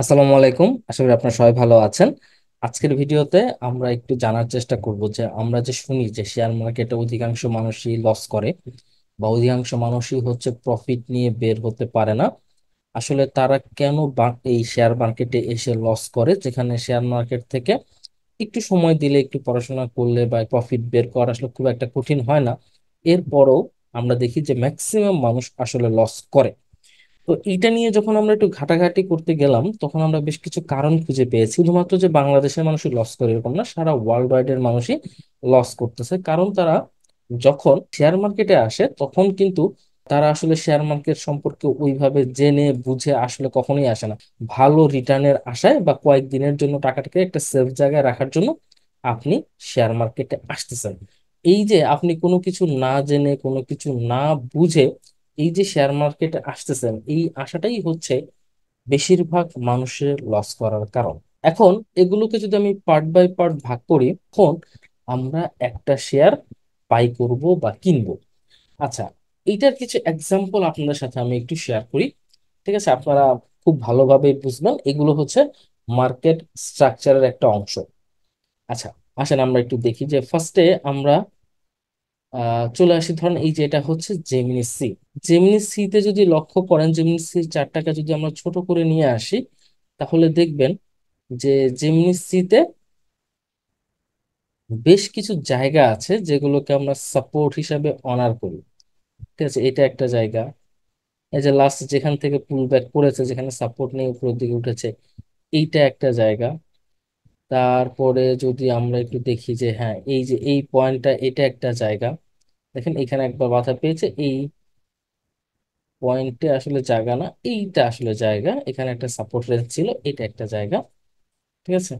আসসালামু আলাইকুম, আশা করি আপনারা সবাই ভালো আছেন। আজকের ভিডিওতে আমরা একটু জানার চেষ্টা করব যে আমরা যে শুনি যে শেয়ার মার্কেটে অধিকাংশ মানুষই লস করে বা অধিকাংশ মানুষই হচ্ছে প্রফিট নিয়ে বের হতে পারে না। আসলে তারা কেন এই শেয়ার মার্কেটে এসে লস করে, যেখানে শেয়ার মার্কেট থেকে একটু সময় দিলে, একটু পড়াশোনা করলে বা প্রফিট বের করা আসলে খুব একটা কঠিন হয় না। এরপরও আমরা দেখি যে ম্যাক্সিমাম মানুষ আসলে লস করে। তো এইটা নিয়ে যখন আমরা একটু ঘাটাঘাটি করতে গেলাম, তখন আমরা বেশ কিছু কারণ খুঁজে পেয়েছি। শুধুমাত্র যে বাংলাদেশের মানুষই লস করে এরকম না, সারা ওয়ার্ল্ড ওয়াইড এর মানুষই লস করতেছে। কারণ তারা যখন শেয়ার মার্কেটে আসে তখন কিন্তু তারা আসলে শেয়ার মার্কেট সম্পর্কে ওইভাবে জেনে বুঝে আসলে কখনোই আসে না। ভালো রিটার্নের আশায় বা কয়েকদিনের জন্য টাকাটাকে একটা সেফ জায়গায় রাখার জন্য আপনি শেয়ার মার্কেটে আসতেছেন। এই যে আপনি কোনো কিছু না জেনে, কোনো কিছু না বুঝে এই যে শেয়ার মার্কেটে আসতেছেন, এই আশাটাই হচ্ছে বেশিরভাগ মানুষের লস করার কারণ। এখন এগুলোকে যদি আমি পার্ট বাই পার্ট ভাগ করি, এখন আমরা একটা শেয়ার বাই করব বা কিনবো। আচ্ছা, এইটার কিছু এক্সাম্পল আপনাদের সাথে আমি একটু শেয়ার করি। ঠিক আছে, আপনারা খুব ভালোভাবে বুঝবেন এগুলো হচ্ছে মার্কেট স্ট্রাকচারের একটা অংশ। আচ্ছা, আসেন আমরা একটু দেখি যে ফার্স্টে আমরা চলে আসি। ধরেন এই যে এটা হচ্ছে জেমিনি সি। জেমিনি সি তে যদি লক্ষ্য করেন, জেমিনি সি চার্টটাকে যদি আমরা ছোট করে নিয়ে আসি, তাহলে দেখবেন যে জেমিনি সি তে বেশ কিছু জায়গা আছে যেগুলোকে আমরা সাপোর্ট হিসাবে অনার করি। ঠিক আছে, এটা একটা জায়গা। এই যে লাস্ট যেখান থেকে পুল ব্যাক করেছে, যেখানে সাপোর্ট নিয়ে উপরের দিকে উঠেছে, এইটা একটা জায়গা। তারপরে যদি আমরা একটু দেখি যে হ্যাঁ, এই যে এই পয়েন্টটা, এটা একটা জায়গা। দেখেন এখানে একবার বাধা পেয়েছে, এই পয়েন্টে আসলে জায়গা না, এইটা আসলে জায়গা। এখানে একটা সাপোর্ট রেঞ্জ ছিল, এটা একটা জায়গা। ঠিক আছে,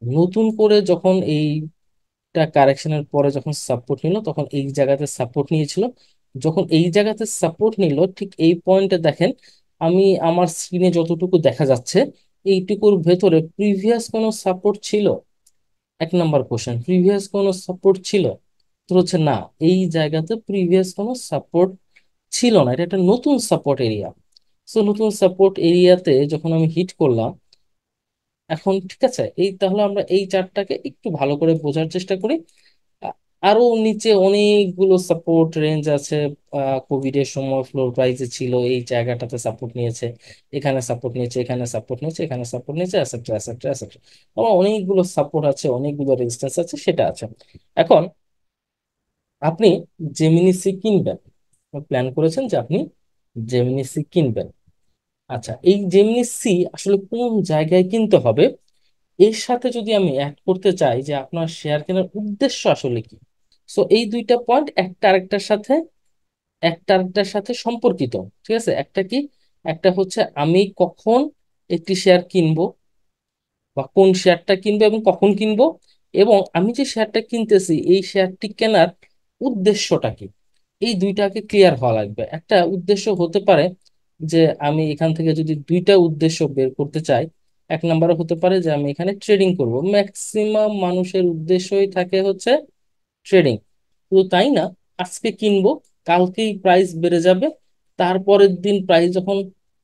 নতুন করে যখন এইটা কারেকশনের পরে যখন সাপোর্ট নিল, তখন এই জায়গাতে সাপোর্ট নিয়েছিল। যখন এই জায়গাতে সাপোর্ট নিল, ঠিক এই পয়েন্টে দেখেন, আমি আমার স্ক্রিনে যতটুকু দেখা যাচ্ছে, এইটুকুর ভেতরে প্রিভিয়াস কোনো সাপোর্ট ছিল? এক নাম্বার কোশ্চেন, প্রিভিয়াস কোনো সাপোর্ট ছিল? তো হচ্ছে না, এই জায়গাতে প্রিভিয়াস কোনো সাপোর্ট ছিল না, এটা একটা নতুন সাপোর্ট এরিয়া। সো নতুন সাপোর্ট এরিয়াতে যখন আমি হিট করলাম, এখন ঠিক আছে, এই তাহলে আমরা এই চার্টটাকে একটু ভালো করে বোঝার চেষ্টা করি। আ- আরো নিচে অনেকগুলো সাপোর্ট রেঞ্জ আছে। কোভিড এর সময় ফ্লোর প্রাইসে ছিল, এই জায়গাটাতে সাপোর্ট নিয়েছে, এখানে সাপোর্ট নিয়েছে, এখানে সাপোর্ট নিয়েছে, এখানে সাপোর্ট নিয়েছে, এটসেট্রা এটসেট্রা এটসেট্রা। আমার অনেকগুলো সাপোর্ট আছে, অনেকগুলো রেজিস্ট্যান্স আছে, সেটা আছে। এখন আপনি জেমিনি সি কিনবেন, প্ল্যান করেছেন যে আপনি জেমিনি সি কিনবেন। আচ্ছা, এই জেমিনি সি আসলে কোন জায়গায় কিনতে হবে, এর সাথে যদি আমি অ্যাড করতে চাই যে আপনার শেয়ার কেনার উদ্দেশ্য আসলে কি। সো এই দুইটা পয়েন্ট একটা আরেকটার সাথে সম্পর্কিত। ঠিক আছে, একটা কি, একটা হচ্ছে আমি কখন একটি শেয়ার কিনবো বা কোন শেয়ারটা কিনবো এবং কখন কিনবো, এবং আমি যে শেয়ারটা কিনতেছি এই শেয়ারটি কেনার উদ্দেশ্যটা কি। এই দুইটাকে ক্লিয়ার হওয়া লাগবে। একটা উদ্দেশ্য হতে পারে যে আমি এখান থেকে যদি দুইটা উদ্দেশ্য বের করতে চাই, এক নম্বরে হতে পারে যে আমি এখানে ট্রেডিং করব। ম্যাক্সিমাম মানুষের উদ্দেশ্যই থাকে হচ্ছে ট্রেডিং। শুধু তাই না, আজকে কিনবো, কালকেই প্রাইস বেড়ে যাবে, তারপরের দিন প্রাইস যখন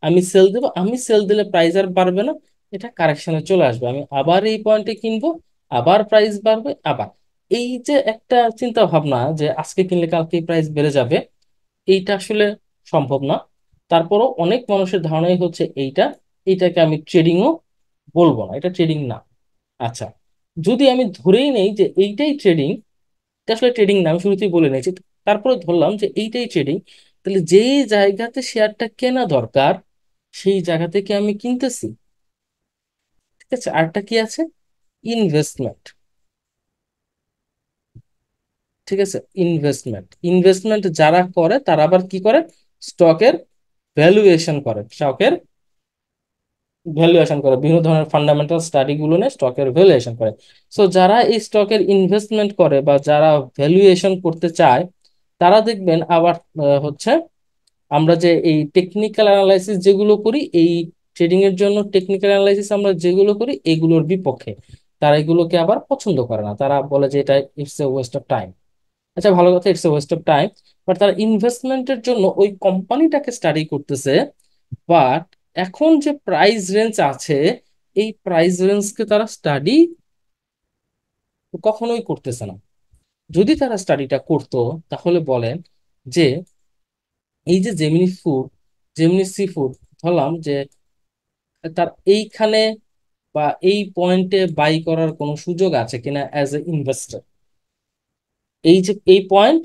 আমি সেল দেবো, আমি সেল দিলে প্রাইস আর বাড়বে না, এটা কারেকশনে চলে আসবে, আমি আবার এই পয়েন্টে কিনবো, আবার প্রাইস বাড়বে আবার। এই যে একটা চিন্তা ভাবনা যে আজকে কিনলে কালকেই প্রাইস বেড়ে যাবে, এইটা আসলে সম্ভব না। তারপরও অনেক মানুষের ধারণাই হচ্ছে এইটা, এইটাকে আমি ট্রেডিংও বলবো না, এটা ট্রেডিং না। আচ্ছা, যদি আমি ধরেই নেই যে এইটাই ট্রেডিং, এটা আসলে ট্রেডিং না, আমি শুরুতেই বলে নিয়েছি, তারপরে ধরলাম যে এইটাই ট্রেডিং, তাহলে যেই জায়গাতে শেয়ারটা কেনা দরকার সেই জায়গা থেকে আমি কিনতেছি। ঠিক আছে, আরেকটা কি আছে, ইনভেস্টমেন্ট। ঠিক আছে, ইনভেস্টমেন্ট ইনভেস্টমেন্ট যারা করে তারা আবার কি করে, স্টকের ভ্যালুয়েশন করে, স্টকের ভ্যালুয়েশন করে, বিভিন্ন ধরনের ফান্ডামেন্টাল স্টাডি গুলো নিয়ে স্টকের ভ্যালুয়েশন করে। সো যারা এই স্টকের ইনভেস্টমেন্ট করে বা যারা ভ্যালুয়েশন করতে চায়, তারা দেখবেন আবার হচ্ছে আমরা যে এই টেকনিক্যাল অ্যানালাইসিস যেগুলো করি, এই ট্রেডিং এর জন্য টেকনিক্যাল অ্যানালাইসিস আমরা যেগুলো করি এগুলোর বিপক্ষে। তারা এগুলোকে আবার পছন্দ করে না, তারা বলে যে এটা it's a West of time. আচ্ছা, ভালো কথা, it's a West of time, but তারা ইনভেস্টমেন্টের জন্য ওই কোম্পানিটাকে স্টাডি করতেছে। এখন যে প্রাইস রেঞ্জ আছে, এই প্রাইস রেঞ্জকে তারা স্টাডি কখনোই করতেছে না। যদি তারা স্টাডিটা করতো, তাহলে বলেন যে এই যে Gemini food, Gemini sea food, ধরলাম যে তার এইখানে বা এই পয়েন্টে বাই করার কোনো সুযোগ আছে কিনা অ্যাজ এ ইনভেস্টর। এই যে এই পয়েন্ট,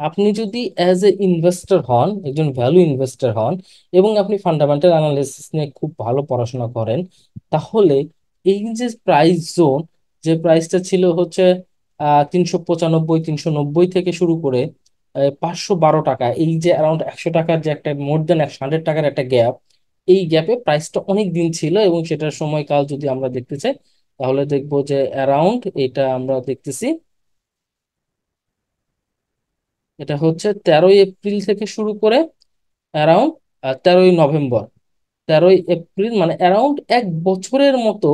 আপনি যদি অ্যাজ এ ইনভেস্টর হন, একজন ভ্যালু ইনভেস্টর হন, এবং আপনি ফান্ডামেন্টাল অ্যানালিসিস নিয়ে খুব ভালো পড়াশোনা করেন, তাহলে এই যে প্রাইস জোন, যে প্রাইসটা ছিল হচ্ছে 395, 390 থেকে শুরু করে 512 টাকা, এই যে অ্যারাউন্ড 100 টাকার যে একটা, মোর দেন 100 টাকার একটা গ্যাপ, এই গ্যাপে প্রাইসটা অনেক দিন ছিল। এবং সেটার সময়কাল যদি আমরা দেখতে চাই, তাহলে দেখবো যে অ্যারাউন্ড, এটা আমরা দেখতেছি, এটা হচ্ছে 13ই এপ্রিল থেকে শুরু করে অ্যারাউন্ড 13ই নভেম্বর, 13ই এপ্রিল, মানে অ্যারাউন্ড 1 বছরের মতো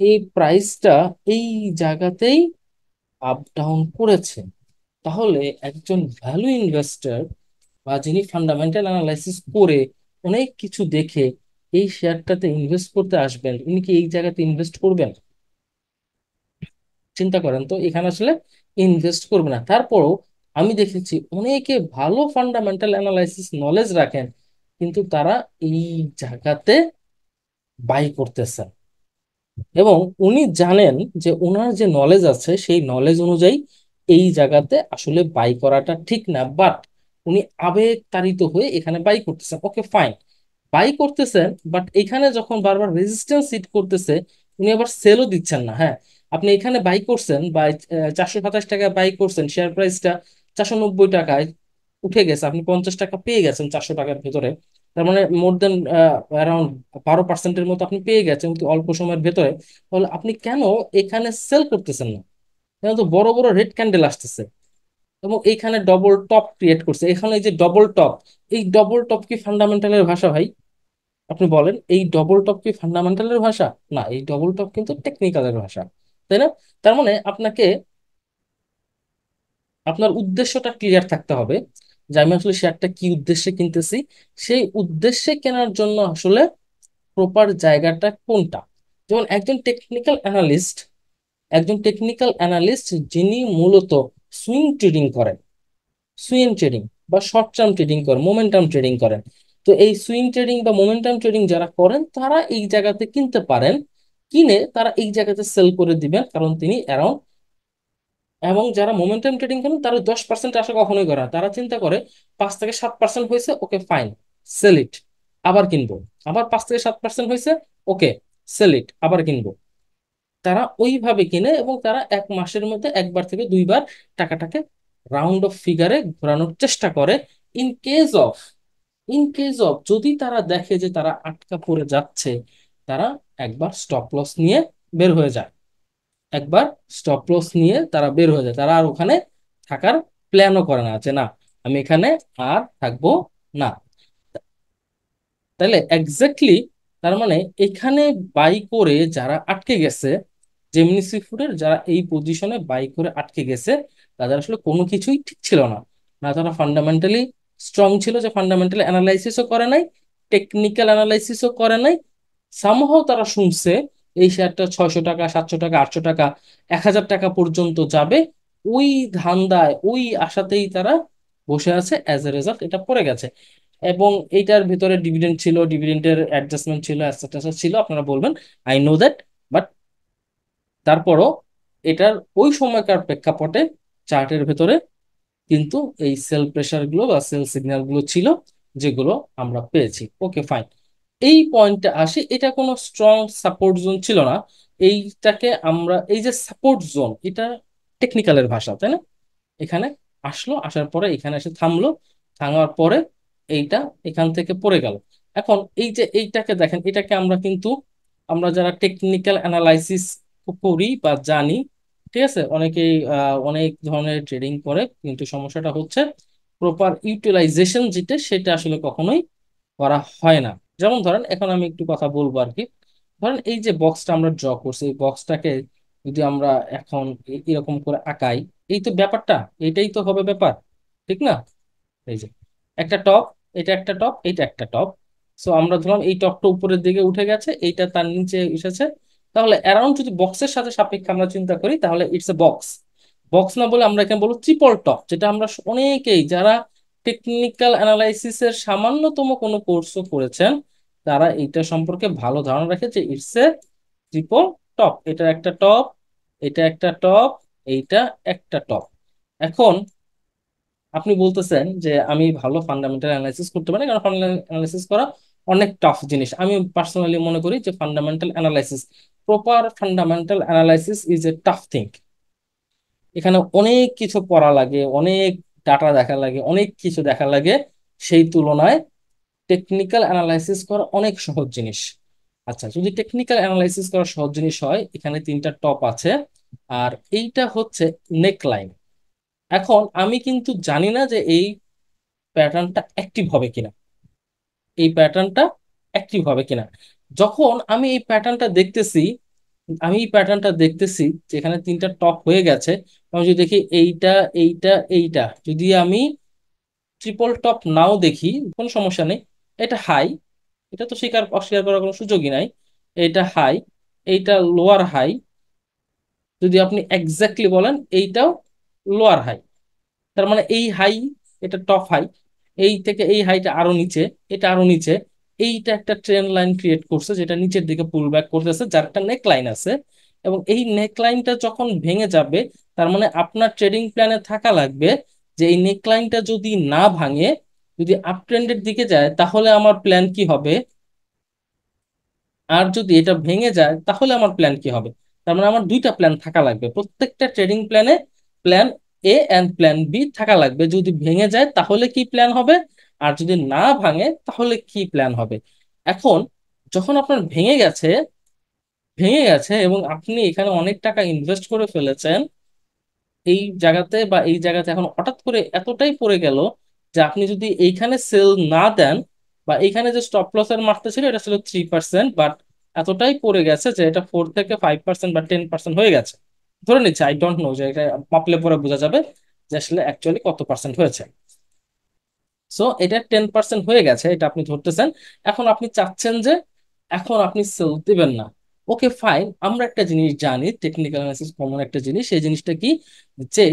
এই প্রাইসটা এই জায়গাতেই আপ ডাউন করেছে। তাহলে একজন ভ্যালু ইনভেস্টর বা যিনি ফান্ডামেন্টাল অ্যানালাইসিস করে অনেক কিছু দেখে এই শেয়ারটাতে ইনভেস্ট করতে আসবেন, উনি কি এই জায়গাতে ইনভেস্ট করবেন? চিন্তা করেন তো, এখানে আসলে ইনভেস্ট করবে না। তারপরও আমি দেখেছি অনেকে ভালো ফান্ডামেন্টাল অ্যানালাইসিস নলেজ রাখেন, কিন্তু তারা এই জায়গাতে বাই করতেছেন। এবং উনি জানেন যে ওনার যে নলেজ আছে, সেই নলেজ অনুযায়ী এই জায়গাতে আসলে বাই করাটা ঠিক না, বাট উনি আবেগ তাড়িত হয়ে এখানে বাই করতেছেন। ওকে ফাইন, বাই করতেছেন, বাট এখানে যখন বারবার রেজিস্ট্যান্স হিট করতেছে, উনি আবার সেলও দিচ্ছেন না। হ্যাঁ, আপনি এখানে বাই করছেন, বা 427 টাকায় বাই করছেন, শেয়ার প্রাইসটা 490 টাকায় উঠে গেছে, আপনি 50 টাকা পেয়ে গেছেন 400 টাকার ভেতরে। তার মানে মোর দেন অ্যারাউন্ড 12%-এর মতো আপনি পেয়ে গেছেন কিন্তু অল্প সময়ের ভেতরে। তাহলে আপনি কেন এখানে সেল করতেছেন না? কেন? তো বড় বড় রেড ক্যান্ডেল আসতেছে, এবং এইখানে ডবল টপ ক্রিয়েট করছে। এখানে এই যে ডবল টপ, এই ডবল টপ কি ফান্ডামেন্টালের ভাষা ভাই? আপনি বলেন, এই ডবল টপ কি ফান্ডামেন্টালের ভাষা? না, এই ডবল টপ কিন্তু টেকনিক্যালের ভাষা, তাই না? তার মানে আপনাকে আপনার উদ্দেশ্যটা ক্লিয়ার থাকতে হবে, যে আমি আসলে শেয়ারটা কি উদ্দেশ্যে কিনতেছি, সেই উদ্দেশ্যে কেনার জন্য আসলে প্রপার জায়গাটা কোনটা। যেমন একজন টেকনিক্যাল অ্যানালিস্ট যিনি মূলত সুইং ট্রেডিং করেন, সুইং ট্রেডিং বা শর্ট টার্ম ট্রেডিং করেন, মোমেন্টাম ট্রেডিং করেন, তো এই সুইং ট্রেডিং বা মোমেন্টাম ট্রেডিং যারা করেন, তারা এই জায়গাতে কিনতে পারেন, কিনে তারা এই জায়গাতে সেল করে দিবেন, কারণ তিনি অ্যারাউন্ড, এবং যারা মোমেন্টাম ট্রেডিং করেন তারা 10% আশা কখনোই করে না। তারা চিন্তা করে 5 থেকে 7% হয়েছে, ওকে ফাইন, সেল ইট, আবার কিনবো। আবার 5 থেকে 7% হয়েছে, ওকে, সেল ইট, আবার কিনবো। তারা ওইভাবে কিনে, এবং তারা 1 মাসের মধ্যে একবার থেকে দুইবার টাকাটাকে রাউন্ড অফ ফিগারে ঘোরানোর চেষ্টা করে। In case of in case of যদি তারা দেখে যে তারা আটকা পড়ে যাচ্ছে, তারা একবার স্টপ লস নিয়ে বের হয়ে যায়। একবার স্টপ লস নিয়ে তারা বের হয়ে যায়, তারা আর ওখানে থাকার প্ল্যানও করে না, যে না, আমি এখানে আর থাকবো না। তাহলে এক্স্যাক্টলি, তার মানে এখানে বাই করে যারা আটকে গেছে, জেমিনি সি ফুডের যারা এই পজিশনে বাই করে আটকে গেছে, তাদের আসলে কোনো কিছুই ঠিক ছিল না। না তারা ফান্ডামেন্টালি স্ট্রং ছিল, যে ফান্ডামেন্টাল অ্যানালাইসিসও করে নাই, টেকনিক্যাল অ্যানালাইসিসও করে নাই, সামহাও তারা শুনছে এই শেয়ারটা 600 টাকা, 700 টাকা, 800 টাকা, 1000 টাকা পর্যন্ত যাবে। ওই ধান্দায়, ওই আশাতেই তারা বসে আছে, অ্যাজ এ রেজাল্ট এটা পড়ে গেছে। এবং এইটার ভিতরে ডিভিডেন্ড ছিল, ডিভিডেন্ডের অ্যাডজাস্টমেন্ট ছিল, অ্যাসেট ছিল, আপনারা বলবেন, আই নো দ্যাট। বাট তারপরও এটার ওই সময়কার প্রেক্ষাপটে চার্টের ভেতরে কিন্তু এই সেল প্রেসার গুলো বা সেল সিগন্যাল গুলো ছিল, যেগুলো আমরা পেয়েছি। ওকে ফাইন, এই পয়েন্টে আসি, এটা কোনো স্ট্রং সাপোর্ট জোন ছিল না। এইটাকে আমরা, এই যে সাপোর্ট জোন, এটা টেকনিক্যালের ভাষা, তাই না? এখানে আসলো, আসার পরে এখানে এসে থামলো, থামার পরে এইটা এখান থেকে পড়ে গেল। এখন এই যে এইটাকে দেখেন, এটাকে আমরা কিন্তু, আমরা যারা টেকনিক্যাল অ্যানালাইসিস করি বা জানি, ঠিক আছে, অনেকেই অনেক ধরনের ট্রেডিং করে, কিন্তু সমস্যাটা হচ্ছে প্রপার ইউটিলাইজেশন যেটা, সেটা আসলে কখনোই করা হয় না। যেমন ধরেন, এখন আমি একটু কথা বলবো আর কি। ধরেন এই যে বক্সটা আমরা ড্র করছি, এই বক্সটাকে যদি আমরা এখন এরকম করে আঁকাই, এই তো ব্যাপারটা, এটাই তো হবে ব্যাপার, ঠিক না? এই যে একটা টপ, এটা একটা টপ, এটা একটা টপ। সো আমরা ধরলাম এই টপটা উপরের দিকে উঠে গেছে, এইটা তার নিচে এসেছে। তাহলে অ্যারাউন্ড যদি বক্সের সাথে সাপেক্ষে আমরা চিন্তা করি, তাহলে ইটস এ বক্স। বক্স না বলে আমরা এখানে বলবো ট্রিপল টপ, যেটা আমরা অনেকেই যারা টেকনিক্যাল অ্যানালাইসিসের সামান্যতম কোনো কোর্সও করেছেন, তারা এইটা সম্পর্কে ভালো ধারণা রাখে যে ইটস এ ট্রিপল টপ। এটা একটা টপ, এটা একটা টপ, এইটা একটা টপ। এখন আপনি বলতেছেন যে আমি ভালো ফান্ডামেন্টাল অ্যানালাইসিস করতে পারি, কারণ ফান্ডামেন্টাল অ্যানালাইসিস করা অনেক টাফ জিনিস। আমি পার্সোনালি মনে করি যে fundamental analysis, proper fundamental analysis is a tough thing. এখানে অনেক কিছু পড়া লাগে, অনেক ডাটা দেখা লাগে, অনেক কিছু দেখা লাগে। সেই তুলনায় টেকনিক্যাল অ্যানালাইসিস করা অনেক সহজ জিনিস। আচ্ছা, যদি টেকনিক্যাল অ্যানালাইসিস করা সহজ জিনিস হয়, এখানে তিনটা টপ আছে, আর এইটা হচ্ছে নেকলাইন। এখন আমি কিন্তু জানি না যে এই প্যাটার্নটা অ্যাক্টিভ হবে কিনা, এই প্যাটার্নটা অ্যাক্টিভ হবে কিনা। যখন আমি এই প্যাটার্নটা দেখতেছি, আমি এই প্যাটার্নটা দেখতেছি যেখানে তিনটা টপ হয়ে গেছে, আমি যদি দেখি এইটা, এইটা, এইটা, যদি আমি ট্রিপল টপ নাও দেখি, কোনো সমস্যা নেই। এটা হাই, এটা তো অস্বীকার করার কোনো সুযোগই নাই। এটা হাই, এইটা লোয়ার হাই, যদি আপনি এক্স্যাক্টলি বলেন এইটাও লোয়ার হাই। তার মানে এই হাই, এটা টপ হাই, এই থেকে এই হাইটা আরো নিচে, এটা আরো নিচে। এইটা একটা ট্রেন লাইন ক্রিয়েট করছে, যেটা নিচের দিকে পুল ব্যাক করতেছে, যার একটা নেক লাইন আছে। এবং এই নেক লাইনটা যখন ভেঙে যাবে, তার মানে আপনার ট্রেডিং প্ল্যানে থাকা লাগবে যে এই নেক লাইনটা যদি না ভাঙে, যদি আপ ট্রেন্ডের দিকে যায়, তাহলে আমার প্ল্যান কি হবে। আর যদি এটা ভেঙে যায়, তাহলে আমার প্ল্যান কি হবে। তার মানে আমার দুইটা প্ল্যান থাকা লাগবে প্রত্যেকটা ট্রেডিং প্ল্যানে। Plan A and plan B থাকা লাগবে। যদি ভেঙে যায় তাহলে কি প্ল্যান হবে, আর যদি না ভাঙে তাহলে কি প্ল্যান হবে। এখন যখন আপনার ভেঙে গেছে, ভেঙে গেছে এবং আপনি এখানে অনেক টাকা ইনভেস্ট করে ফেলেছেন এই জায়গাতে, বা এই জায়গাতে এখন হঠাৎ করে এতটাই পড়ে গেল যে আপনি যদি এইখানে সেল না দেন, বা এইখানে যে স্টপ লসের মার্কটা ছিল এটা ছিল 3%, বাট এতটাই পড়ে গেছে যে এটা 4 থেকে 5% বা 10% হয়ে গেছে। ধরে নিচ্ছে, আই ডোন্ট নো, যে এটা মাপলে পরে বোঝা যাবে যে আসলে অ্যাকচুয়ালি কত পার্সেন্ট হয়েছে। সো এটা 10% হয়ে গেছে, এটা আপনি ধরতেছেন। এখন আপনি চাচ্ছেন যে এখন আপনি সেল দিবেন না। ওকে ফাইন, আমরা একটা জিনিস জানি, টেকনিক্যাল অ্যানালিসিস কমন একটা জিনিস। সেই জিনিসটা কি, যে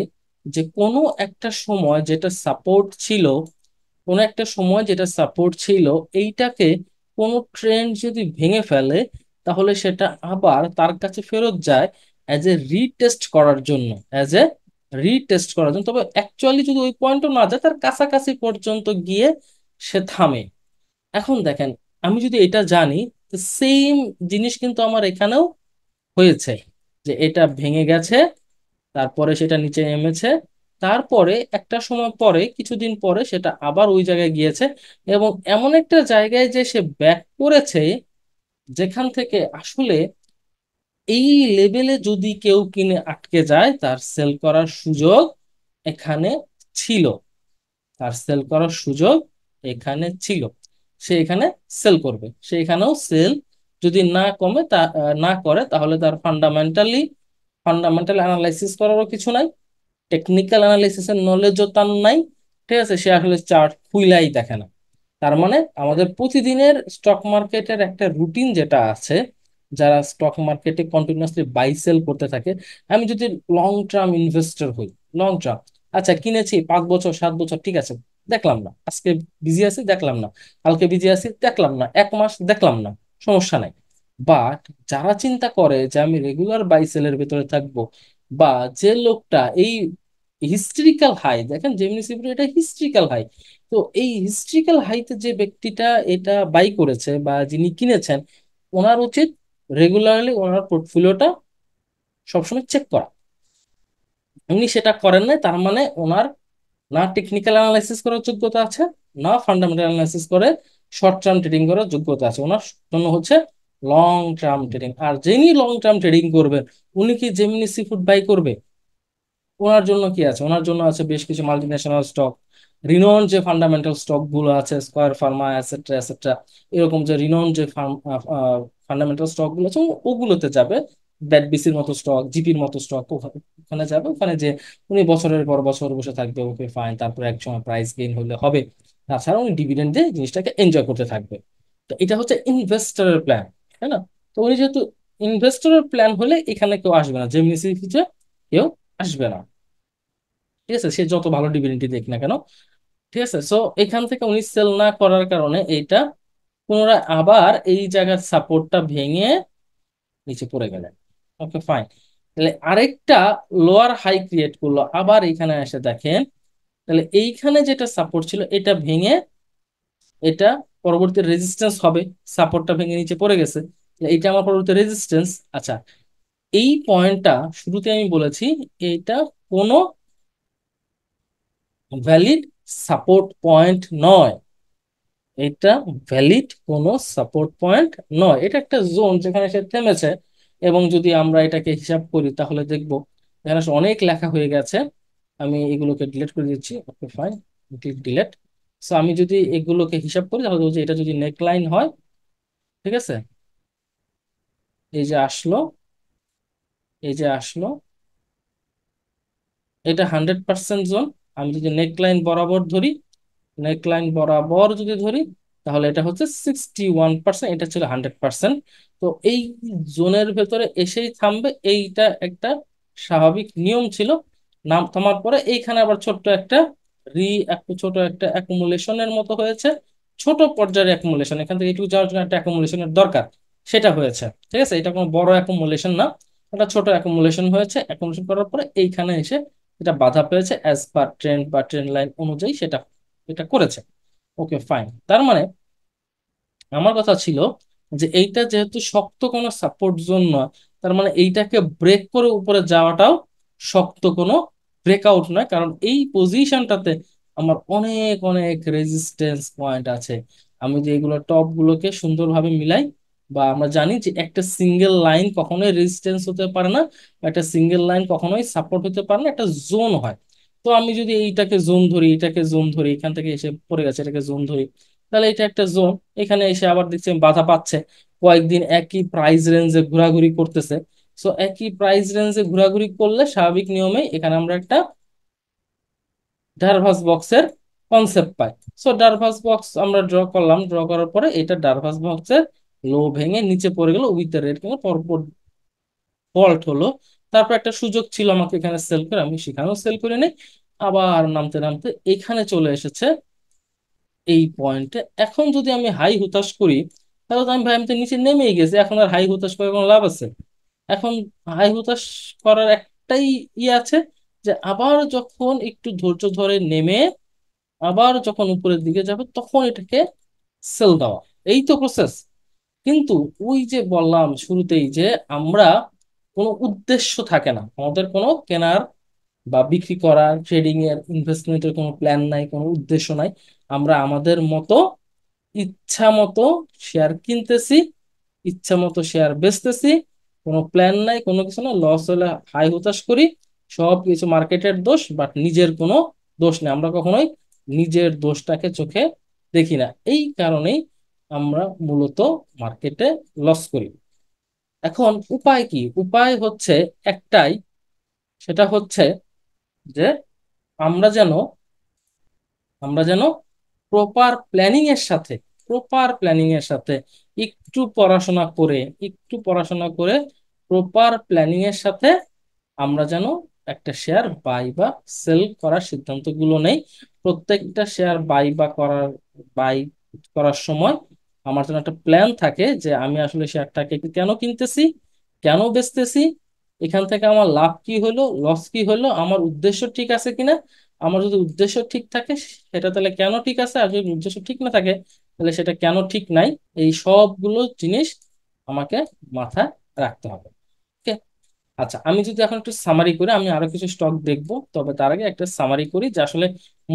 যে কোনো একটা সময় যেটা সাপোর্ট ছিল, কোনো একটা সময় যেটা সাপোর্ট ছিল, এইটাকে কোনো ট্রেন্ড যদি ভেঙে ফেলে, তাহলে সেটা আবার তার কাছে ফেরত যায় অ্যাজ এ রিটেস্ট করার জন্য, অ্যাজ এ রিটেস্ট করার জন্য। তবে অ্যাকচুয়ালি যদি ওই পয়েন্টও না যায়, তার কাছাকাছি পর্যন্ত গিয়ে সে থামে। এখন দেখেন, আমি যদি এটা জানি, সেম জিনিস কিন্তু আমার এখানেও হয়েছে, যে এটা ভেঙে গেছে, তারপরে সেটা নিচে নেমেছে, তারপরে একটা সময় পরে, কিছুদিন পরে সেটা আবার ওই জায়গায় গিয়েছে, এবং এমন একটা জায়গায় যে সে ব্যাক করেছে, যেখান থেকে আসলে এই লেভেলে যদি কেউ কিনে আটকে যায়, তার সেল করার সুযোগ এখানে ছিল, তার সেল করার সুযোগ এখানে ছিল। সে এখানে সেল করবে, সে এখানেও সেল যদি না কমে তা না করে, তাহলে তার ফান্ডামেন্টাল অ্যানালাইসিস করারও কিছু নাই, টেকনিক্যাল অ্যানালিসিসের নলেজও তার নাই। ঠিক আছে, সে আসলে চার্ট খুইলাই দেখে না। তার মানে আমাদের প্রতিদিনের স্টক মার্কেটের একটা রুটিন যেটা আছে, যারা স্টক মার্কেটে কন্টিনিউয়াসলি বাই সেল করতে থাকে। আমি যদি লং টার্ম ইনভেস্টর হই, লং টার্ম, আচ্ছা কিনেছি 5 বছর 7 বছর, ঠিক আছে, দেখলাম না, আজকে বিজি আছি দেখলাম না, কালকে বিজি আছি দেখলাম না, 1 মাস দেখলাম না, সমস্যা নাই। বাট যারা চিন্তা করে যে আমি রেগুলার বাই সেলের ভেতরে থাকবো, বা যে লোকটা এই হিস্ট্রিক্যাল হাই, দেখেন জেমিনি সিপির এটা হিস্ট্রিক্যাল হাই, তো এই হিস্ট্রিক্যাল হাইতে যে ব্যক্তিটা এটা বাই করেছে বা যিনি কিনেছেন, ওনার উচিত রেগুলারলি ওনার পোর্টফোলিওটা সবসময় চেক করা। উনি সেটা করেন না, তার মানে ওনার না টেকনিক্যাল অ্যানালাইসিস করার যোগ্যতা আছে, না ফান্ডামেন্টাল অ্যানালাইসিস করে শর্ট টার্ম ট্রেডিং করার যোগ্যতা আছে। ওনার জন্য হচ্ছে লং টার্ম ট্রেডিং। আর যিনি লং টার্ম ট্রেডিং করবেন, উনি কি জেমিনি সি ফুড বাই করবে? ওনার জন্য কি আছে? ওনার জন্য আছে বেশ কিছু মাল্টিন্যাশনাল স্টক, রিনোন যে ফান্ডামেন্টাল স্টক গুলো আছে, স্কয়ার ফার্মা এটসেট্রা এটসেট্রা, এরকম যে রিনোন যে ফান্ডামেন্টাল স্টক গুলো আছে, ওগুলোতে যাবে। ব্যাট বিসির মতো স্টক, জিপির মতো স্টক, ওখানে যাবে। ওখানে যে উনি বছরের পর বছর বসে থাকবে, ওকে ফাইন, তারপরে এক সময় প্রাইস গেইন হলে হবে। তাছাড়া উনি ডিভিডেন্ড দিয়ে জিনিসটাকে এনজয় করতে থাকবে। তো এটা হচ্ছে ইনভেস্টরের প্ল্যান, তাই না? তো উনি যেহেতু ইনভেস্টরের প্ল্যান হলে এখানে কেউ আসবে না, জেমিনি সিফিউচে কেউ আসবে না। ঠিক আছে, সে যত ভালো ডিভিডেন্ডই দেখ না কেন। ঠিক আছে, সো এখান থেকে উনি সেল না করার কারণে এইটা পুনরায় আবার এই জায়গার সাপোর্টটা ভেঙে নিচে পড়ে গেলেন। Okay fine. তাহলে আরেকটা লোয়ার হাই ক্রিয়েট করলো, আবার এখানে এসে দেখেন, তাহলে এইখানে যেটা সাপোর্ট ছিল এটা ভেঙে এটা পরবর্তী রেজিস্ট্যান্স হবে। সাপোর্টটা ভেঙে নিচে পড়ে গেছে, তাহলে এইটা আমার পরবর্তী রেজিস্ট্যান্স। আচ্ছা, এই পয়েন্টটা শুরুতে আমি বলেছি এটা কোনো ভ্যালিড সাপোর্ট পয়েন্ট নয়। এটা ভ্যালিড কোনো সাপোর্ট পয়েন্ট নয়, এটা একটা জোন যেখানে সে থেমেছে। এবং যদি আমরা এটাকে হিসাব করি তাহলে দেখবো এখানে আসলে অনেক লেখা হয়ে গেছে। আমি এগুলোকে ডিলিট করে দিচ্ছি। Okay fine, click delete. So আমি যদি এগুলোকে হিসাব করি তাহলে বলছি এটা যদি নেকলাইন হয়, ঠিক আছে, এই যে আসলো, এই যে আসলো, এটা 100% জোন। আমি যদি নেকলাইন বরাবর ধরি, নেকলাইন বরাবর যদি ধরি, তাহলে এটা হচ্ছে 61%, এটা ছিল 100%। তো এই জোনের ভেতরে এসেই থামবে, এইটা একটা স্বাভাবিক নিয়ম ছিল। নাম থামার পরে এইখানে আবার ছোট্ট একটা ছোট একটা অ্যাকুমুলেশনের মতো হয়েছে। ছোট পর্যায়ের অ্যাকুমুলেশন, এখান থেকে একটু যাওয়ার জন্য একটা অ্যাকুমুলেশনের দরকার, সেটা হয়েছে। ঠিক আছে, এটা কোনো বড় অ্যাকুমুলেশন না, এটা ছোট অ্যাকুমুলেশন হয়েছে। অ্যাকুমুলেশন করার পরে এইখানে এসে এটা বাধা পেয়েছে অ্যাজ পার ট্রেন্ড বা ট্রেন্ড লাইন অনুযায়ী সেটা এটা করেছে। Okay fine. তার মানে আমার কথা ছিল যে এইটা যেহেতু শক্ত কোনো সাপোর্ট জোন নয়, তার মানে এইটাকে ব্রেক করে উপরে যাওয়াটাও শক্ত কোনো ব্রেকআউট নয়, কারণ এই পজিশনটাতে আমার অনেক অনেক রেজিস্ট্যান্স পয়েন্ট আছে। আমি যে এগুলো টপ গুলোকে সুন্দরভাবে মিলাই, বা আমরা জানি যে একটা সিঙ্গেল লাইন কখনোই রেজিস্ট্যান্স হতে পারে না, বা একটা সিঙ্গেল লাইন কখনোই সাপোর্ট হতে পারে না, একটা জোন হয়। তো আমি যদি এইটাকে জোন ধরি, এটাকে জোন ধরি, এখান থেকে এসে পড়ে গেছে, এটাকে জোন ধরি, তাহলে এটা একটা জোন। এখানে এসে আবার দেখছি আমি বাধা পাচ্ছে, কয়েকদিন একই প্রাইস রেঞ্জে ঘোরাঘুরি করতেছে। সো একই প্রাইস রেঞ্জে ঘোরাঘুরি করলে স্বাভাবিক নিয়মে এখানে আমরা একটা ডারভাস বক্সের কনসেপ্ট পাই। সো ডারভাস বক্স আমরা ড্র করলাম, ড্র করার পরে এটা ডারভাস বক্সের লো ভেঙে নিচে পড়ে গেল উইথ দ্য রেড কিন্তু পরপর ফল্ট হলো। তারপর একটা সুযোগ ছিল আমাকে এখানে সেল করে, আমি সেখানেও সেল করে নেই। আবার নামতে নামতে এখানে চলে এসেছে এই পয়েন্টে। এখন যদি আমি হাই হুতাশ করি, তাহলে তো আমি তো নিচে নেমেই গেছি, এখন আর হাই হুতাশ করে কোনো লাভ আছে? এখন হাই হুতাশ করার একটাই ইয়ে আছে, যে আবার যখন একটু ধৈর্য ধরে নেমে আবার যখন উপরের দিকে যাবে তখন এটাকে সেল দেওয়া, এই তো প্রসেস। কিন্তু ওই যে বললাম শুরুতেই যে আমরা কোনো উদ্দেশ্য থাকে না আমাদের, কোনো কেনার বা বিক্রি করা, ট্রেডিং এর, ইনভেস্টমেন্টের কোনো প্ল্যান নাই, কোনো উদ্দেশ্য নাই। আমরা আমাদের মতো ইচ্ছা মতো শেয়ার কিনতেছি, ইচ্ছা মতো শেয়ার বেচতেছি, কোনো প্ল্যান নাই, কোনো কিছু না। লস হলে হাই হতাশ করি, সব কিছু মার্কেটের দোষ, বাট নিজের কোনো দোষ নেই। আমরা কখনোই নিজের দোষটাকে চোখে দেখি না, এই কারণেই আমরা মূলত মার্কেটে লস করি। এখন উপায় কি? উপায় হচ্ছে একটাই, সেটা হচ্ছে যে আমরা যেন আমরা যেন প্রপার প্ল্যানিং এর সাথে, প্রপার প্ল্যানিং এর সাথে একটু পড়াশোনা করে, একটু পড়াশোনা করে প্রপার প্ল্যানিং এর সাথে আমরা যেন একটা শেয়ার বাই বা সেল করার সিদ্ধান্তগুলো নেই। প্রত্যেকটা শেয়ার বাই করার সময় আমার যেন একটা প্ল্যান থাকে যে আমি আসলে শেয়ারটাকে কেন কিনতেছি, কেন বেচতেছি, এখান থেকে আমার লাভ কি হলো, লস কি হলো, আমার উদ্দেশ্য ঠিক আছে কিনা। আমার যদি উদ্দেশ্য ঠিক থাকে সেটা তাহলে কেন ঠিক আছে, আর যদি উদ্দেশ্য ঠিক না থাকে তাহলে সেটা কেন ঠিক নাই। এই সবগুলো জিনিস আমাকে মাথায় রাখতে হবে। ওকে। আচ্ছা, আমি যদি এখন একটু সামারি করি, আমি আরো কিছু স্টক দেখবো, তবে তার আগে একটা সামারি করি যে আসলে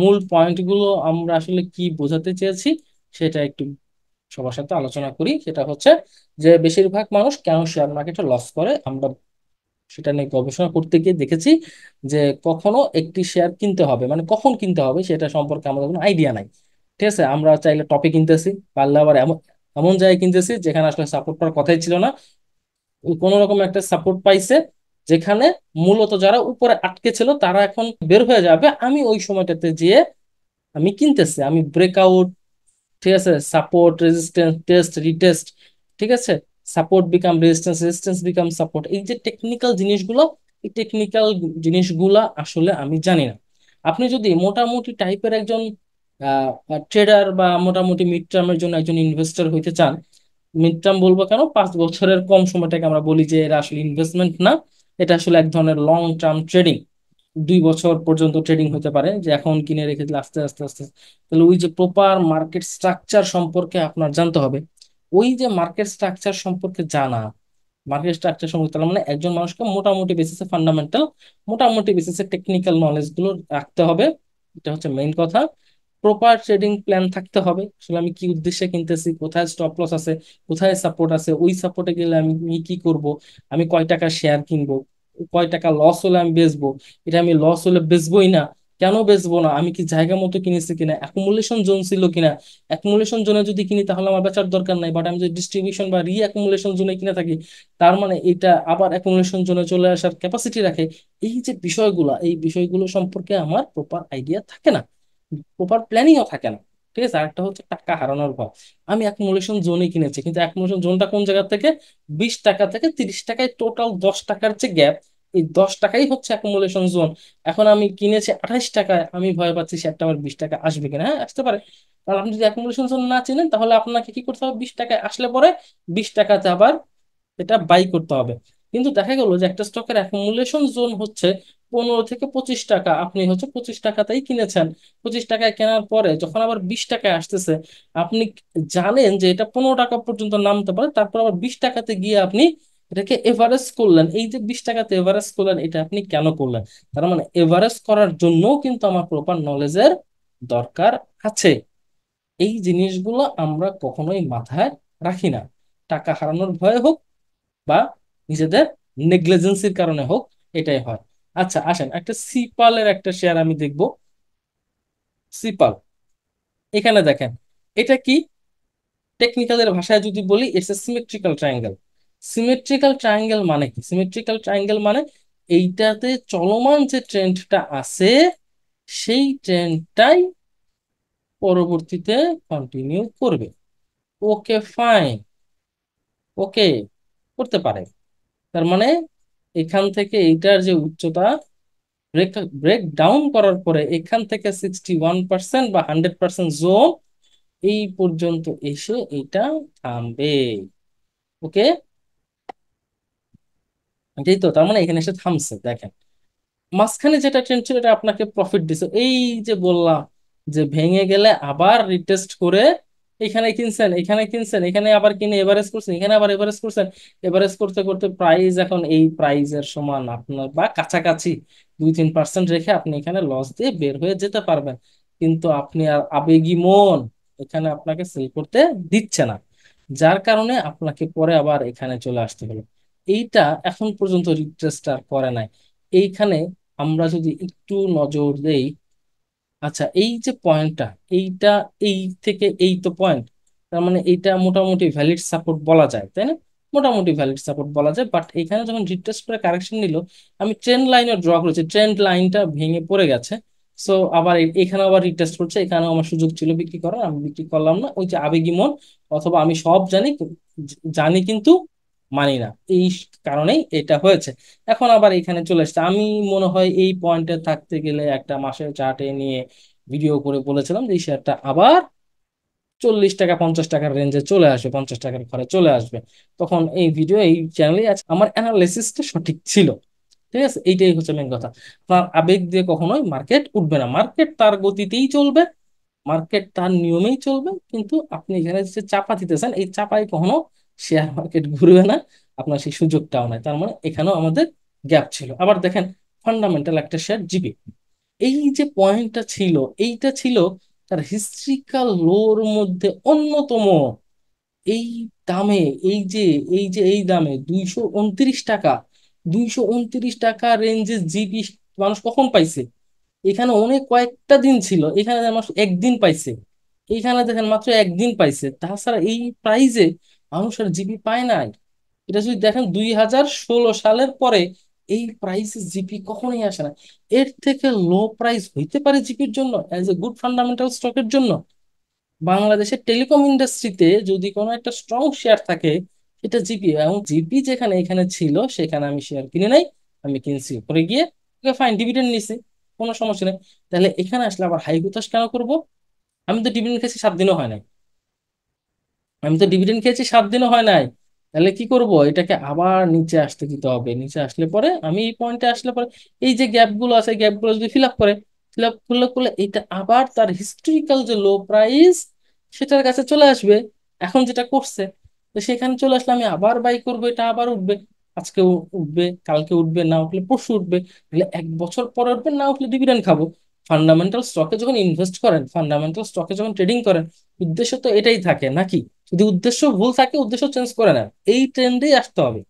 মূল পয়েন্টগুলো আমরা আসলে কি বোঝাতে চেয়েছি সেটা একটু সবার সাথে আলোচনা করি। সেটা হচ্ছে যে বেশিরভাগ মানুষ কেন শেয়ার মার্কেটে লস করে, আমরা সেটা নিয়ে গবেষণা করতে গিয়ে দেখেছি যে কখনো একটি শেয়ার কিনতে হবে, মানে কখন কিনতে হবে সেটা সম্পর্কে আমাদের কোনো আইডিয়া নাই। ঠিক আছে, আমরা চাইলে টপে কিনতেছি, পারলে আবার এমন এমন জায়গায় কিনতেছি যেখানে আসলে সাপোর্ট পাওয়ার কথাই ছিল না। ওই কোনো রকম একটা সাপোর্ট পাইছে যেখানে মূলত যারা উপরে আটকে ছিল তারা এখন বের হয়ে যাবে, আমি ওই সময়টাতে যেয়ে আমি কিনতেছি, আমি ব্রেকআউট, ঠিক আছে, সাপোর্ট রেজিস্ট্যান্স টেস্ট রিটেস্ট, ঠিক আছে, support become resistance, resistance become support, এই যে টেকনিক্যাল জিনিসগুলো, এই টেকনিক্যাল জিনিসগুলা আসলে আমি জানি না। আপনি যদি মোটামুটি টাইপের একজন ট্রেডার বা মোটামুটি মিড টার্মের জন্য একজন ইনভেস্টর হইতে চান, মিড টার্ম বলবো কেন, 5 বছরের কম সময়টাকে আমরা বলি যে এটা আসলে ইনভেস্টমেন্ট না, এটা আসলে এক ধরনের লং টার্ম ট্রেডিং। 2 বছর পর্যন্ত ট্রেডিং হতে পারে, যে এখন কিনে রেখে দিলে আস্তে আস্তে আস্তে, তাহলে ওই যে প্রপার মার্কেট স্ট্রাকচার সম্পর্কে আপনার জানতে হবে। ওই যে মার্কেট স্ট্রাকচার সম্পর্কে জানা, মার্কেট স্ট্রাকচার সম্পর্কে, তার মানে একজন মানুষকে মোটামুটি বেসিসে ফান্ডামেন্টাল, মোটামুটি বেসিসে টেকনিক্যাল নলেজ গুলো রাখতে হবে। এটা হচ্ছে মেইন কথা। প্রপার ট্রেডিং প্ল্যান থাকতে হবে, আসলে আমি কি উদ্দেশ্যে কিনতেছি, কোথায় স্টপ লস আছে, কোথায় সাপোর্ট আছে, ওই সাপোর্টে গেলে আমি কি করব, আমি কয় টাকা শেয়ার কিনবো, কয় টাকা লস হলে আমি বেচবো, এটা আমি লস হলে বেচবোই না, কেন বেচবো না, আমি কি জায়গা মতো কিনেছি কিনা, অ্যাকুমুলেশন জোন ছিল কিনা, অ্যাকুমুলেশন জোনে যদি কিনি তাহলে আমার বেচার দরকার নাই, বাট আমি যদি ডিস্ট্রিবিউশন বা রি অ্যাকুমুলেশন জোনে কিনে থাকি, তার মানে এটা আবার অ্যাকুমুলেশন জোনে চলে আসার ক্যাপাসিটি রাখে। এই যে বিষয়গুলা, এই বিষয়গুলো সম্পর্কে আমার প্রপার আইডিয়া থাকে না, প্রপার প্ল্যানিংও থাকে না। ঠিক আছে, আরেকটা হচ্ছে টাকা হারানোর ভয়। আমি অ্যাকুমুলেশন জোনে কিনেছি, কিন্তু অ্যাকুমুলেশন জোনটা কোন জায়গা থেকে, 20 টাকা থেকে 30 টাকায়, টোটাল 10 টাকার যে গ্যাপ, এই 10 টাকাই হচ্ছে অ্যাকুমুলেশন জোন। এখন আমি কিনেছি 28 টাকায়, আমি ভয় পাচ্ছি শেয়ারটা আমার 20 টাকা আসবে কিনা, হ্যাঁ আসতে পারে। কারণ আপনি যদি অ্যাকুমুলেশন জোন না চিনেন, তাহলে আপনাকে কি করতে হবে, 20 টাকায় আসলে পরে 20 টাকাতে আবার এটা বাই করতে হবে। কিন্তু দেখা গেল যে একটা স্টকের অ্যাকুমুলেশন জোন হচ্ছে 15 থেকে 25 টাকা, আপনি হচ্ছে 25 টাকাতেই কিনেছেন। 25 টাকায় কেনার পরে যখন আবার 20 টাকায় আসতেছে, আপনি জানেন যে এটা 15 টাকা পর্যন্ত নামতে পারে, তারপর আবার 20 টাকাতে গিয়ে আপনি এটাকে এভারেজ করলেন। এই যে 20 টাকাতে এভারেজ করলেন, এটা আপনি কেন করলেন? তার মানে এভারেজ করার জন্য কিন্তু আমার প্রপার নলেজের দরকার আছে। এই জিনিসগুলো আমরা কখনোই মাথায় রাখি না, টাকা হারানোর ভয়ে হোক বা নিজেদের নেগলিজেন্সির কারণে হোক, এটাই হয়। আচ্ছা আসেন, একটা সিপালের একটা শেয়ার আমি দেখবো। সিপাল, এখানে দেখেন, এটা কি, টেকনিক্যালের ভাষায় যদি বলি, it's a symmetrical triangle. Symmetrical triangle মানে কি? সিমেট্রিক্যাল ট্রায়াঙ্গেল মানে এইটাতে চলমান যে ট্রেন্ডটা আছে, সেই ট্রেন্ডটাই পরবর্তীতে কন্টিনিউ করবে। ওকে ফাইন, ওকে, করতে পারে। তার মানে এখান থেকে এইটার যে উচ্চতা, ব্রেক ব্রেক ডাউন করার পরে এখান থেকে 61% বা 100% জোন, এই পর্যন্ত এসে এটা থামবে। ওকে, এটাই তো, তার মানে এখানে এসে থামছে, দেখেন। মাঝখানে যেটা ট্রেন্ড ছিল, এটা আপনাকে প্রফিট দিছে, এই যে বললাম যে ভেঙে গেলে আবার রিটেস্ট করে এখানে কিনছেন, এখানে কিনছেন, এখানে আবার কিনে এভারেজ করছেন, এখানে আবার এভারেজ করছেন, এভারেজ করতে করতে প্রাইস এখন এই প্রাইজের সমান আপনার বা কাছাকাছি, 2-3% রেখে আপনি এখানে লস দিয়ে বের হয়ে যেতে পারবেন। কিন্তু আপনি আর আবেগী মন এখানে আপনাকে সেল করতে দিচ্ছে না, যার কারণে আপনাকে পরে আবার এখানে চলে আসতে হলো। এইটা এখন পর্যন্ত রিট্রেসটা করে নাই। এইখানে আমরা যদি একটু নজর দেই, আচ্ছা এই যে পয়েন্টটা, এইটা, এই থেকে এই তো পয়েন্ট, তার মানে এইটা মোটামুটি ভ্যালিড সাপোর্ট বলা যায়, তাই না? মোটামুটি ভ্যালিড সাপোর্ট বলা যায়, বাট এখানে যখন রিট্রেস করে কারেকশন নিল, আমি ট্রেন্ড লাইনে ড্র করেছি, ট্রেন্ড লাইনটা ভেঙে পড়ে গেছে। সো আবার এখানে আবার রিটেস্ট করছে, এখানেও আমার সুযোগ ছিল বিক্রি করার, আমি বিক্রি করলাম না, ওই যে আবেগী মন, অথবা আমি সব জানি, জানি কিন্তু মানি না, এই কারণেই এটা হয়েছে। এখন আবার এখানে চলে এসেছে, আমি মনে হয় এই পয়েন্টে থাকতে গেলে একটা মাসের চার্টে নিয়ে ভিডিও করে বলেছিলাম যে এই শেয়ারটা আবার 40 টাকা 50 টাকার রেঞ্জে চলে আসবে, 50 টাকার ঘরে চলে আসবে। তখন এই ভিডিও এই চ্যানেলে আছে, আমার অ্যানালিসিসটা সঠিক ছিল। ঠিক আছে, এইটাই হচ্ছে মেন কথা। আপনার আবেগ দিয়ে কখনোই মার্কেট উঠবে না, মার্কেট তার গতিতেই চলবে, মার্কেট তার নিয়মেই চলবে, কিন্তু আপনি এখানে যে চাপা দিতেছেন, এই চাপায় কখনো শেয়ার মার্কেট ঘুরবে না, আপনার সেই সুযোগটাও নাই। তার মানে এখানেও আমাদের গ্যাপ ছিল। আবার দেখেন, ফান্ডামেন্টাল একটা শেয়ার জিবি, এই যে পয়েন্টটা ছিল, এইটা ছিল তার হিস্ট্রিক্যাল লোর মধ্যে অন্যতম। এই দামে, এই দামে 229 টাকা, 229 টাকা রেঞ্জে জিবি মানুষ কখন পাইছে? এখানে অনেক কয়েকটা দিন ছিল, এখানে মানুষ একদিন পাইছে, এইখানে দেখেন মাত্র একদিন পাইছে। তাছাড়া এই প্রাইজে মানুষ আর জিবি পায় নাই। এটা যদি দেখেন 2016 সালের পরে এই প্রাইসে জিপি কখনোই আসে না। এর থেকে লো প্রাইস হইতে পারে জিপির জন্য অ্যাজ এ গুড ফান্ডামেন্টাল স্টকের জন্য? বাংলাদেশের টেলিকম ইন্ডাস্ট্রিতে যদি কোনো একটা স্ট্রং শেয়ার থাকে, সেটা জিপি। এবং জিপি যেখানে এখানে ছিল সেখানে আমি শেয়ার কিনে নাই, আমি কিনছি পরে গিয়ে, ফাইন ডিভিডেন্ড নিছি, কোনো সমস্যা নেই। তাহলে এখানে আসলে আবার হাই হুতাশ কেন করবো? আমি তো ডিভিডেন্ড খেয়েছি 7 দিনও হয় নাই, আমি তো ডিভিডেন্ড খেয়েছি 7 দিনও হয় নাই। তাহলে কি করব? এটাকে আবার নিচে আসতে দিতে হবে। নিচে আসলে পরে আমি এই পয়েন্টে আসলে পরে এই যে গ্যাপ গুলো আছে, গ্যাপ গুলো যদি ফিল আপ করে, ফিল আপ করলে করলে এটা আবার তার হিস্ট্রিক্যাল যে লো প্রাইস সেটার কাছে চলে আসবে, এখন যেটা করছে। তো সেখানে চলে আসলে আমি আবার বাই করবো, এটা আবার উঠবে। আজকে উঠবে, কালকে উঠবে, না উঠলে পরশু উঠবে, তাহলে 1 বছর পরে উঠবে, না উঠলে ডিভিডেন্ড খাবো। ফান্ডামেন্টাল স্টকে যখন ইনভেস্ট করেন, ফান্ডামেন্টাল স্টকে যখন ট্রেডিং করেন, উদ্দেশ্য তো এটাই থাকে নাকি? যদি উদ্দেশ্য ভুল থাকে, উদ্দেশ্য চেঞ্জ করে নেন, এই ট্রেন্ডেই আসতে হবে।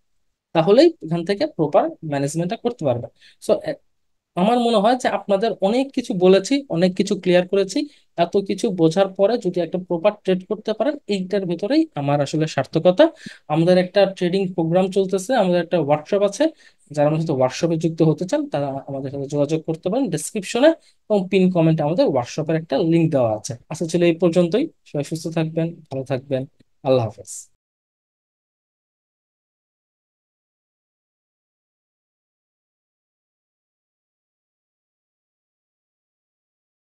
তাহলেই এখান থেকে প্রপার ম্যানেজমেন্টটা করতে পারবে। সো আমার মনে হয় যে আপনাদের অনেক কিছু বলেছি, অনেক কিছু ক্লিয়ার করেছি। এত কিছু বোঝার পরে যদি একটা প্রপার ট্রেড করতে পারেন, এইটার ভেতরেই আমার আসলে সার্থকতা। আমাদের একটা ট্রেডিং প্রোগ্রাম চলতেছে, আমাদের একটা ওয়ার্কশপ আছে। যারা আমাদের সাথে ওয়ার্কশপে যুক্ত হতে চান তারা আমাদের সাথে যোগাযোগ করতে পারেন ডেসক্রিপশনে, এবং পিন কমেন্টে আমাদের ওয়ার্কশপের একটা লিংক দেওয়া আছে। আচ্ছা, ছিল এই পর্যন্তই। সবাই সুস্থ থাকবেন, ভালো থাকবেন। আল্লাহ হাফেজ।